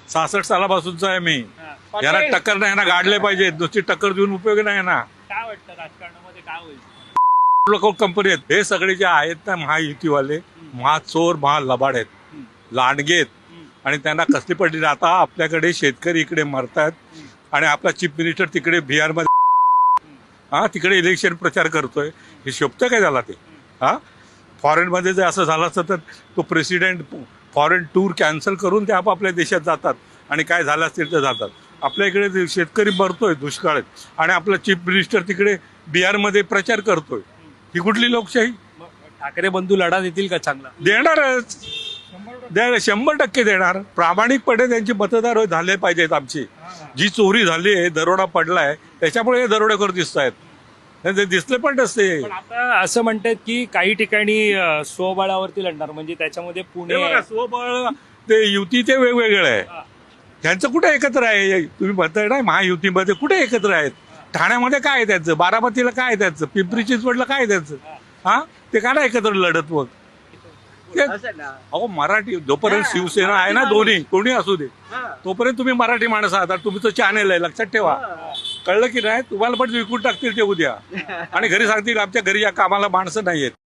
66 सालापासूनचा आहे मी. पण याला ते- टक्कर नाही ना, गाडले पाहिजे. नुसती टक्कर देऊन उपयोग नाही ना. काय वाटतं राजकारणामध्ये काय होईल? लोक कंपनी आहेत हे सगळे जे आहेत ना महायुतीवाले, महाचोर महालबाड आहेत, लांडगे आहेत. आणि त्यांना कसली पडली आता आपल्याकडे शेतकरी इकडे मरतात आणि आपला चीफ मिनिस्टर तिकडे बिहारमध्ये तिकडे इलेक्शन प्रचार करतोय. हे शोभतं काय झाला ते? फॉरेनमध्ये जर असं झालं असतं तर तो प्रेसिडेंट फॉरेन टूर कॅन्सल करून ते आपापल्या देशात जातात आणि काय झालं असतील तर जातात. आपल्या इकडे शेतकरी मरतोय दुष्काळात आणि आपला चीफ मिनिस्टर तिकडे बिहारमध्ये प्रचार करतोय. ही कुठली लोकशाही? मग ठाकरे बंधू लढा देतील का चांगला? देणारच, 100% देणार. प्रामाणिकपणे त्यांचे मतदार झाले पाहिजेत. आमची जी चोरी झाली आहे, दरोडा पडलाय, त्याच्यामुळे हे दरोडेखोर दिसत आहेत. ते दिसले पण नसते. पण आता असं म्हणतात की काही ठिकाणी स्वबळावरती लढणार, म्हणजे त्याच्यामध्ये पुणे हे बघा, स्वबळ ते युती ते वेगवेगळं आहे. त्यांचं कुठे एकत्र आहे? तुम्ही म्हणताय ना महायुतीमध्ये कुठे एकत्र आहेत? ठाण्यामध्ये काय आहे त्यांचं? बारामतीला काय आहे त्यांचं? पिंपरी चिंचवडला काय आहे त्यांचं? ते का नाही एकत्र लढत? मग अहो मराठी जोपर्यंत शिवसेना आहे ना, दोन्ही कोणी असू दे, तोपर्यंत तुम्ही मराठी माणसं आहात. तुमचं चॅनेल आहे, लक्षात ठेवा. कळलं की नाही? तुम्हाला पण विकून टाकतील ते उद्या आणि घरी सांगतील आमच्या घरी या कामाला माणसं नाहीयेत.